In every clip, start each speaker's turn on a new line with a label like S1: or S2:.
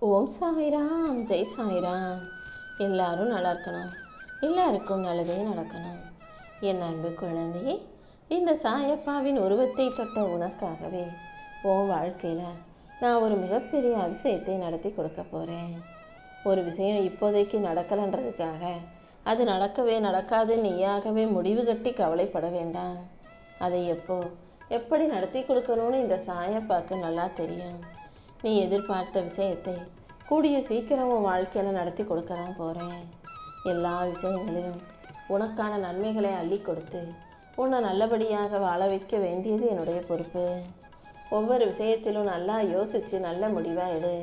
S1: ஓம் சாய்ராம், ஜெய் சாய்ராம். எல்லாரும் நல்லா இருக்கணும், எல்லாருக்கும் நல்லதே நடக்கணும். என் அன்பு குழந்தையே, இந்த சாயப்பாவின் உருவத்தை தொட்ட உனக்காகவே உன் வாழ்க்கையில் நான் ஒரு மிகப்பெரிய அதிசயத்தை நடத்தி கொடுக்க போகிறேன். ஒரு விஷயம் இப்போதைக்கு நடக்கலைன்றதுக்காக அது நடக்கவே நடக்காது நீயாகவே முடிவு கட்டி கவலைப்பட வேண்டாம். அதை எப்படி நடத்தி கொடுக்கணும்னு இந்த சாயப்பாக்கு நல்லா தெரியும். நீ எதிர்பார்த்த விஷயத்தை கூடிய சீக்கிரம் உன் வாழ்க்கையில் நடத்தி கொடுக்க தான் போகிறேன். எல்லா விஷயங்களிலும் உனக்கான நன்மைகளை அள்ளி கொடுத்து உன்னை நல்லபடியாக வாழ வைக்க வேண்டியது என்னுடைய பொறுப்பு. ஒவ்வொரு விஷயத்திலும் நல்லா யோசித்து நல்ல முடிவாக எடு.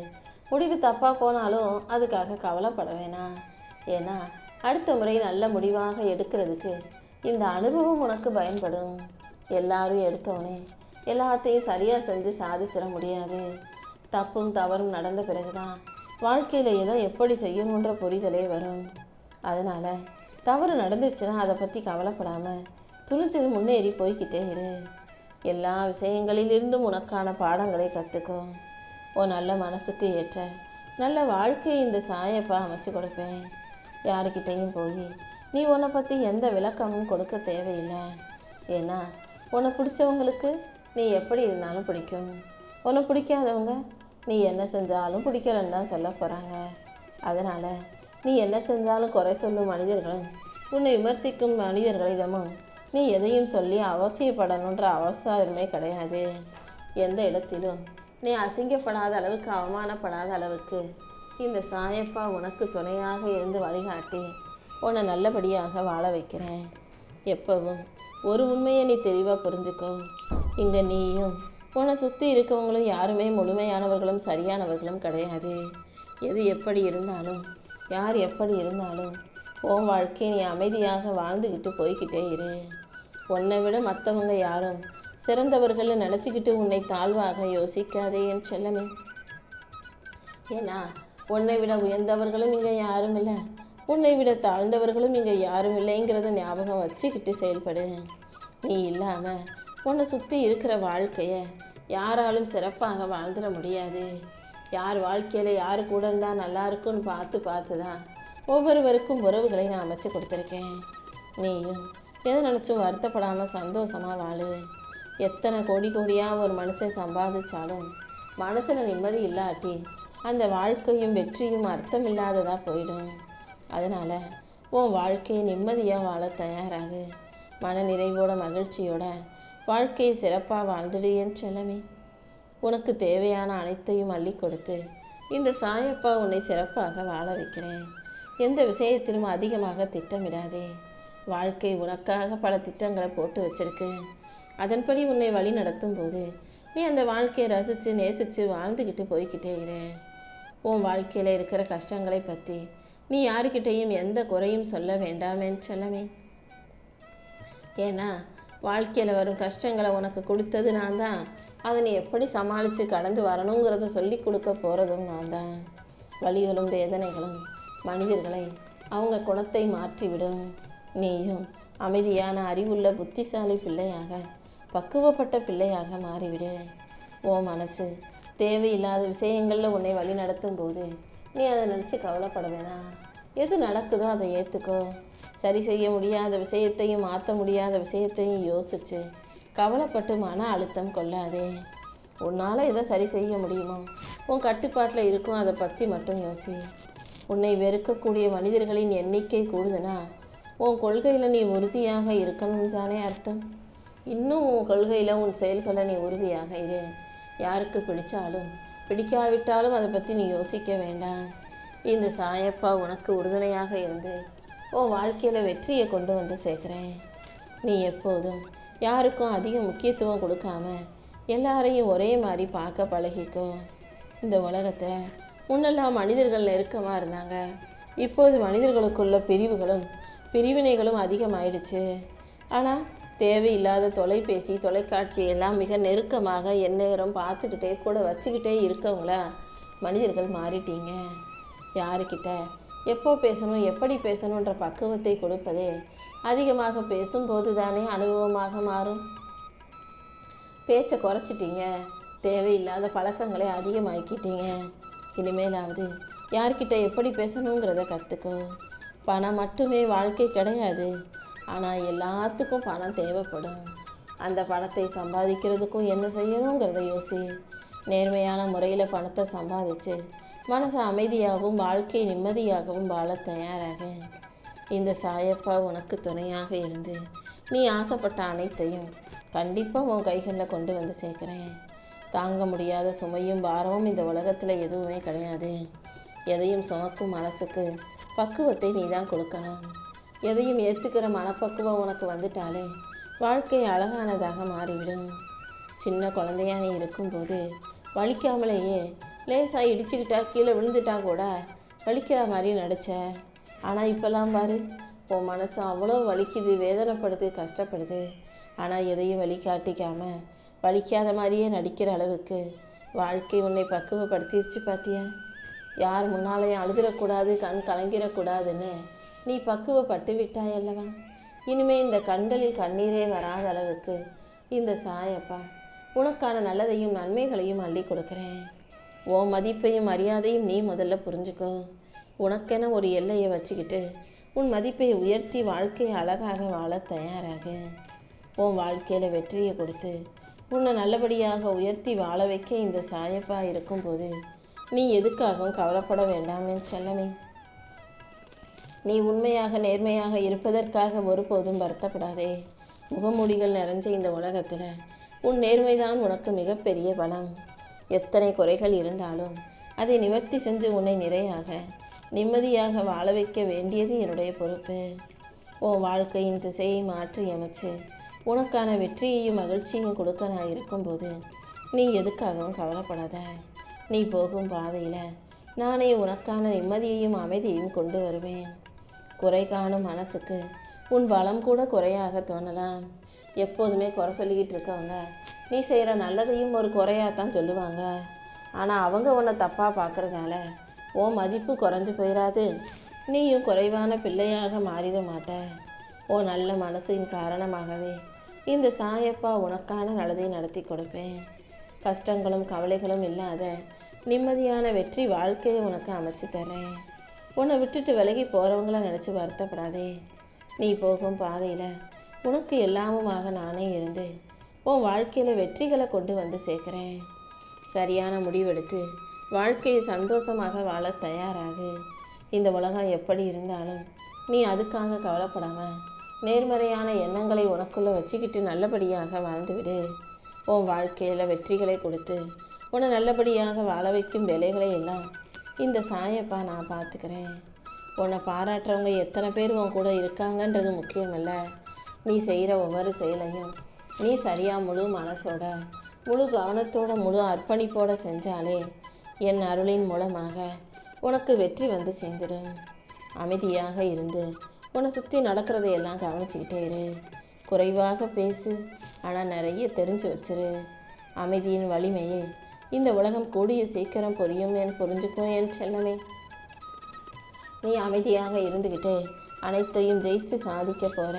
S1: முடிவு தப்பாக போனாலும் அதுக்காக கவலைப்பட வேணாம். ஏன்னா அடுத்த முறை நல்ல முடிவாக எடுக்கிறதுக்கு இந்த அனுபவம் உனக்கு பயன்படும். எல்லாரும் எடுத்தோடனே எல்லாத்தையும் சரியாக செஞ்சு சாதிச்சிட முடியாது. தப்பும் தவறும் நடந்த பிறகுதான் வாழ்க்கையில் எதை எப்படி செய்யணுன்ற புரிதலே வரும். அதனால் தவறு நடந்துச்சுன்னா அதை பற்றி கவலைப்படாமல் துணிச்சல் முன்னேறி போய்கிட்டே இரு. எல்லா விஷயங்களிலிருந்தும் உனக்கான பாடங்களை கற்றுக்கோ. உன் நல்ல மனசுக்கு ஏற்ற நல்ல வாழ்க்கையை இந்த சாயப்பா அமைச்சு கொடுப்பேன். யாருக்கிட்டையும் போய் நீ உன்னை பற்றி எந்த விளக்கமும் கொடுக்க தேவையில்லை. ஏன்னா உன்னை பிடிச்சவங்களுக்கு நீ எப்படி இருந்தாலும் பிடிக்கும். உன்னை பிடிக்காதவங்க நீ என்ன செஞ்சாலும் பிடிக்கலன்னு தான் சொல்ல போகிறாங்க. அதனால் நீ என்ன செஞ்சாலும் குறை சொல்லும் மனிதர்களும் உன்னை விமர்சிக்கும் மனிதர்களிடமும் நீ எதையும் சொல்லி அவசியப்படணுன்ற அவசியமே கிடையாது. எந்த இடத்திலும் நீ அசிங்கப்படாத அளவுக்கு அவமானப்படாத அளவுக்கு இந்த சாயப்பா உனக்கு துணையாக இருந்து வழிகாட்டி உன்னை நல்லபடியாக வாழ வைக்கிறேன். எப்பவும் ஒரு உண்மையை நீ தெளிவாக புரிஞ்சுக்கோ. இங்கே நீயும் உன்னை சுற்றி இருக்கவங்களும் யாருமே முழுமையானவர்களும் சரியானவர்களும் கிடையாது. எது எப்படி இருந்தாலும் யார் எப்படி இருந்தாலும் உன் வாழ்க்கையை நீ அமைதியாக வாழ்ந்துக்கிட்டு போய்கிட்டே இரு. உன்னை விட மற்றவங்க யாரும் சிறந்தவர்கள்னு நினச்சிக்கிட்டு உன்னை தாழ்வாக யோசிக்காதே என் செல்லமே. ஏன்னா உன்னை விட உயர்ந்தவர்களும் இங்கே யாரும் இல்லை, உன்னை விட தாழ்ந்தவர்களும் இங்கே யாரும் இல்லைங்கிறத ஞாபகம் வச்சுக்கிட்டு செயல்படு. நீ இல்லாமல் உன்னை சுற்றி இருக்கிற வாழ்க்கையை யாராலும் சிறப்பாக வாழ்ந்துட முடியாது. யார் வாழ்க்கையில் யார் கூட இருந்தால் நல்லா இருக்குன்னு பார்த்து தான் ஒவ்வொருவருக்கும் உறவுகளை நான் அமைச்சு கொடுத்துருக்கேன். நீயும் எதை நினச்சும் வருத்தப்படாமல் சந்தோஷமாக வாழு. எத்தனை கோடியாக ஒரு மனுஷன் சம்பாதிச்சாலும் மனசில் நிம்மதி இல்லாட்டி அந்த வாழ்க்கையும் வெற்றியும் அர்த்தம் இல்லாததாக போயிடும். அதனால் உன் வாழ்க்கையை நிம்மதியாக வாழ தயாராகு. மன நிறைவோட மகிழ்ச்சியோட வாழ்க்கையை சிறப்பாக வாழ்ந்துடு என் செல்லமே. உனக்கு தேவையான அனைத்தையும் அள்ளி கொடுத்து இந்த சாயப்பா உன்னை சிறப்பாக வாழ வைக்கிறேன். எந்த விஷயத்திலும் அதிகமாக திட்டமிடாதே. வாழ்க்கை உனக்காக பல திட்டங்களை போட்டு வச்சிருக்கு. அதன்படி உன்னை வழி நடத்தும் போது நீ அந்த வாழ்க்கையை ரசித்து நேசித்து வாழ்ந்துக்கிட்டு போய்கிட்டே இரு. உன் வாழ்க்கையில் இருக்கிற கஷ்டங்களை பற்றி நீ யாருக்கிட்டையும் எந்த குறையும் சொல்ல வேண்டாம் என் செல்லமே. ஏன்னா வாழ்க்கையில் வரும் கஷ்டங்களை உனக்கு கொடுத்தது நான் தான். அதை நீ எப்படி சமாளித்து கடந்து வரணுங்கிறத சொல்லி கொடுக்க போகிறதும் நான் தான். வலிகளும் வேதனைகளும் மனிதர்களை அவங்க குணத்தை மாற்றிவிடும். நீயும் அமைதியான அறிவுள்ள புத்திசாலி பிள்ளையாக பக்குவப்பட்ட பிள்ளையாக மாறிவிடு. ஓ மனசு தேவையில்லாத விஷயங்களில் உன்னை வழி நடத்தும் போது நீ அதை நினச்சி கவலைப்பட வேணாம். எது நடக்குதோ அதை ஏற்றுக்கோ. சரி செய்ய முடியாத விஷயத்தையும் மாற்ற முடியாத விஷயத்தையும் யோசித்து கவலைப்பட்டு மன அழுத்தம் கொள்ளாதே. உன்னால் எதை சரி செய்ய முடியுமோ உன் கட்டுப்பாட்டில் இருக்கும் அதை பற்றி மட்டும் யோசி. உன்னை வெறுக்கக்கூடிய மனிதர்களின் எண்ணிக்கை கூடுதுன்னா உன் கொள்கையில் நீ உறுதியாக இருக்கணும் தானே அர்த்தம். இன்னும் உன் கொள்கையில் உன் செயல்களை நீ உறுதியாக இரு. யாருக்கு பிடிச்சாலும் பிடிக்காவிட்டாலும் அதை பற்றி நீ யோசிக்க வேண்டாம். இந்த சாயப்பா உனக்கு உறுதுணையாக இருந்து உன் வாழ்க்கையில் வெற்றியை கொண்டு வந்து சேர்க்குறேன். நீ எப்போதும் யாருக்கும் அதிக முக்கியத்துவம் கொடுக்காம எல்லாரையும் ஒரே மாதிரி பார்க்க பழகிக்கோ. இந்த உலகத்தில் முன்னெல்லாம் மனிதர்கள் நெருக்கமாக இருந்தாங்க. இப்போது மனிதர்களுக்குள்ள பிரிவுகளும் பிரிவினைகளும் அதிகமாயிடுச்சு. ஆனால் தேவையில்லாத தொலைபேசி தொலைக்காட்சி எல்லாம் மிக நெருக்கமாக எந்நேரம் பார்த்துக்கிட்டே கூட வச்சுக்கிட்டே இருக்கவங்களா மனிதர்கள் மாறிட்டீங்க. யாருக்கிட்ட எப்போ பேசணும் எப்படி பேசணுன்ற பக்குவத்தை கொடுப்பதே அதிகமாக பேசும்போது தானே அனுபவமாக மாறும். பேச்சை குறைச்சிட்டீங்க, தேவையில்லாத பழக்கங்களை அதிகமாக்கிட்டீங்க. இனிமேலாவது யார்கிட்ட எப்படி பேசணுங்கிறத கற்றுக்கோ. பணம் மட்டுமே வாழ்க்கை கிடையாது. ஆனால் எல்லாத்துக்கும் பணம் தேவைப்படும். அந்த பணத்தை சம்பாதிக்கிறதுக்கும் என்ன செய்யணுங்கிறத யோசி. நேர்மையான முறையில் பணத்தை சம்பாதிச்சு மனசு அமைதியாகவும் வாழ்க்கை நிம்மதியாகவும் வாழ தயாராக. இந்த சாயப்பா உனக்கு துணையாக இருந்து நீ ஆசைப்பட்ட அனைத்தையும் கண்டிப்பாக உன் கைகளில் கொண்டு வந்து சேர்க்குறேன். தாங்க முடியாத சுமையும் பாரமும் இந்த உலகத்தில் எதுவுமே கிடையாது. எதையும் சுமக்கும் மனசுக்கு பக்குவத்தை நீ தான் கொடுக்கணும். எதையும் ஏற்றுக்கிற மனப்பக்குவம் உனக்கு வந்துட்டாலே வாழ்க்கை அழகானதாக மாறிவிடும். சின்ன குழந்தையா நீ இருக்கும்போது வலிக்காமலேயே லேசாக இடிச்சுக்கிட்டா கீழே விழுந்துட்டா கூட வலிக்கிற மாதிரி நடிச்ச. ஆனால் இப்போல்லாம் பாரு, உன் மனசு அவ்வளோ வலிக்குது, வேதனைப்படுது, கஷ்டப்படுது. ஆனால் எதையும் வலிக்காட்டிக்காம வலிக்காத மாதிரியே நடிக்கிற அளவுக்கு வாழ்க்கை உன்னை பக்குவப்படுத்திடுச்சு பார்த்தியா? யார் முன்னாலேயும் அழுதுடக்கூடாது, கண் கலங்கிடக்கூடாதுன்னு நீ பக்குவப்பட்டு விட்டாய் அல்லவா? இனிமே இந்த கண்களில் கண்ணீரே வராத அளவுக்கு இந்த சாயப்பா உனக்கான நல்லதையும் நன்மைகளையும் அள்ளி கொடுக்குறேன். உன் மதிப்பையும் மரியாதையும் நீ முதல்ல புரிஞ்சுக்கோ. உனக்கென ஒரு எல்லையை வச்சுக்கிட்டு உன் மதிப்பை உயர்த்தி வாழ்க்கையை அழகாக வாழ தயாராக. உன் வாழ்க்கையில் வெற்றியை கொடுத்து உன்னை நல்லபடியாக உயர்த்தி வாழ வைக்க இந்த சாயப்பா இருக்கும்போது நீ எதுக்காகவும் கவலைப்பட வேண்டாம் என் செல்லமே. நீ உண்மையாக நேர்மையாக இருப்பதற்காக ஒருபோதும் வருத்தப்படாதே. முகமூடிகள் நிறைஞ்ச இந்த உலகத்தில் உன் நேர்மைதான் உனக்கு மிகப்பெரிய பலம். எத்தனை குறைகள் இருந்தாலும் அதை நிவர்த்தி செஞ்சு உன்னை நிறையாக நிம்மதியாக வாழ வைக்க வேண்டியது என்னுடைய பொறுப்பு. உன் வாழ்க்கையின் திசையை மாற்றி அமைச்சு உனக்கான வெற்றியையும் மகிழ்ச்சியையும் கொடுக்க நான் இருக்கும்போது நீ எதுக்காகவும் கவலைப்படாத. நீ போகும் பாதையில் நானே உனக்கான நிம்மதியையும் அமைதியையும் கொண்டு வருவேன். குறை காணும் மனசுக்கு உன் பலம் கூட குறையாக தோணலாம். எப்போதுமே குறை சொல்லிக்கிட்டு இருக்கவங்க நீ செய்கிற நல்லதையும் ஒரு குறையாகத்தான் சொல்லுவாங்க. ஆனால் அவங்க உன்னை தப்பாக பார்க்குறதால உன் மதிப்பு குறைஞ்சு போயிடாது. நீயும் குறைவான பிள்ளையாக மாறிட மாட்ட. உன் நல்ல மனசின் காரணமாகவே இந்த சாயப்பா உனக்கான நல்லதை நடத்தி கொடுப்பேன். கஷ்டங்களும் கவலைகளும் இல்லாத நிம்மதியான வெற்றி வாழ்க்கையை உனக்கு அமைச்சு தரேன். உன்னை விட்டுட்டு விலகி போகிறவங்கள நினச்சி வருத்தப்படாதே. நீ போகும் பாதையில் உனக்கு எல்லாமுமாக நானே இருந்து உன் வாழ்க்கையில் வெற்றிகளை கொண்டு வந்து சேர்க்குறேன். சரியான முடிவெடுத்து வாழ்க்கையை சந்தோஷமாக வாழ தயாராகு. இந்த உலகம் எப்படி இருந்தாலும் நீ அதுக்காக கவலைப்படாமல் நேர்மறையான எண்ணங்களை உனக்குள்ளே வச்சுக்கிட்டு நல்லபடியாக வாழ்ந்துவிடு. உன் வாழ்க்கையில் வெற்றிகளை கொடுத்து உன்னை நல்லபடியாக வாழ வைக்கும் வேலைகளை எல்லாம் இந்த சாயப்பா நான் பார்த்துக்கிறேன். உன்னை பாராட்டுறவங்க எத்தனை பேர் உன் கூட இருக்காங்கன்றது முக்கியமல்ல. நீ செய்கிற ஒவ்வொரு செயலையும் நீ சரியாக முழு மனசோட முழு கவனத்தோட முழு அர்ப்பணிப்போடு செஞ்சாலே என் அருளின் மூலமாக உனக்கு வெற்றி வந்து சேர்ந்துடும். அமைதியாக இருந்து உன்னை சுற்றி நடக்கிறதையெல்லாம் கவனிச்சுக்கிட்டே இரு. குறைவாக பேசு, ஆனால் நிறைய தெரிஞ்சு வச்சிரு. அமைதியின் வலிமையை இந்த உலகம் கூடிய சீக்கிரம் புரியும் புரிஞ்சுக்கும் என் செல்லமே. நீ அமைதியாக இருந்துக்கிட்டே அனைத்தையும் ஜெயிச்சு சாதிக்க போகிற.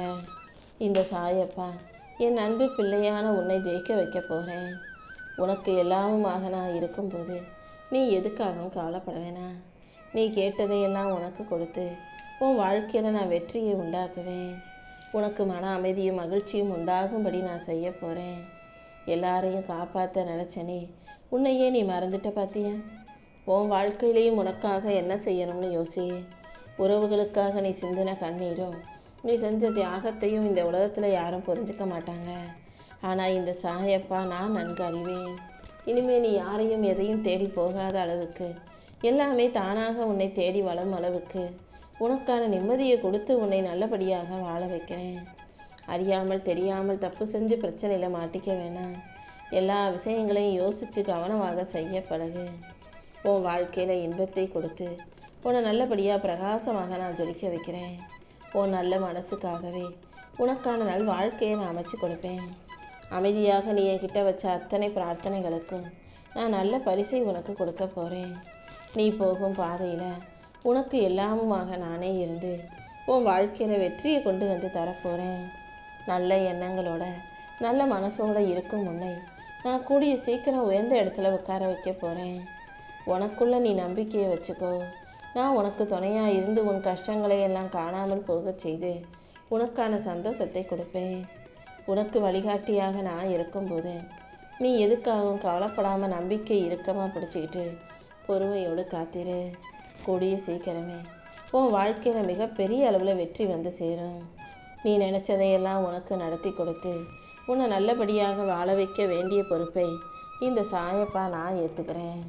S1: இந்த சாயப்பா என் அன்பு பிள்ளையான உன்னை ஜெயிக்க வைக்க போகிறேன். உனக்கு எல்லாமுமாக நான் இருக்கும்போது நீ எதுக்காகவும் கவலைப்பட வேணாம். நீ கேட்டதையெல்லாம் உனக்கு கொடுத்து உன் வாழ்க்கையில் நான் வெற்றியை உண்டாக்குவேன். உனக்கு மன அமைதியும் மகிழ்ச்சியும் உண்டாகும்படி நான் செய்ய போகிறேன். எல்லாரையும் காப்பாற்ற நினச்சனே, உன்னையே நீ மறந்துட்ட பார்த்தியா? உன் வாழ்க்கையிலையும் உனக்காக என்ன செய்யணும்னு யோசி. உறவுகளுக்காக நீ சிந்தின கண்ணீரும் நீ செஞ்ச தியாகத்தையும் இந்த உலகத்தில் யாரும் புரிஞ்சுக்க மாட்டாங்க. ஆனால் இந்த சாயப்பா நான் நன்கு அறிவேன். இனிமேல் நீ யாரையும் எதையும் தேடி போகாத அளவுக்கு, எல்லாமே தானாக உன்னை தேடி வளரும் அளவுக்கு உனக்கான நிம்மதியை கொடுத்து உன்னை நல்லபடியாக வாழ வைக்கிறேன். அறியாமல் தெரியாமல் தப்பு செஞ்சு பிரச்சனையில் மாட்டிக்க வேணாம். எல்லா விஷயங்களையும் யோசித்து கவனமாக செய்ய பழகு. உன் வாழ்க்கையில் இன்பத்தை கொடுத்து உன்னை நல்லபடியாக பிரகாசமாக நான் ஜொலிக்க வைக்கிறேன். உன் நல்ல மனசுக்காகவே உனக்கான நல் வாழ்க்கையை நான் அமைச்சு கொடுப்பேன். அமைதியாக நீ என்கிட்ட வச்ச அத்தனை பிரார்த்தனைகளுக்கும் நான் நல்ல பரிசை உனக்கு கொடுக்க போகிறேன். நீ போகும் பாதையில் உனக்கு எல்லாமுமாக நானே இருந்து உன் வாழ்க்கையில் வெற்றியை கொண்டு வந்து தரப்போகிறேன். நல்ல எண்ணங்களோட நல்ல மனசோடு இருக்கும் உன்னை நான் கூடிய சீக்கிரம் உயர்ந்த இடத்துல உட்கார வைக்க போகிறேன். உனக்குள்ள நீ நம்பிக்கையை வச்சுக்கோ. நான் உனக்கு துணையாக இருந்து உன் கஷ்டங்களை எல்லாம் காணாமல் போகச் செய்து உனக்கான சந்தோஷத்தை கொடுப்பேன். உனக்கு வழிகாட்டியாக நான் இருக்கும்போது நீ எதுக்காகவும் கவலைப்படாமல் நம்பிக்கை இறுக்கமாக பிடிச்சிக்கிட்டு பொறுமையோடு காத்திரு. கூடிய சீக்கிரமே உன் வாழ்க்கையில் மிகப்பெரிய அளவில் வெற்றி வந்து சேரும். நீ நினச்சதையெல்லாம் உனக்கு நடத்தி கொடுத்து உன்னை நல்லபடியாக வாழ வைக்க வேண்டிய பொறுப்பை இந்த சாயப்பா நான் ஏற்றுக்கிறேன்.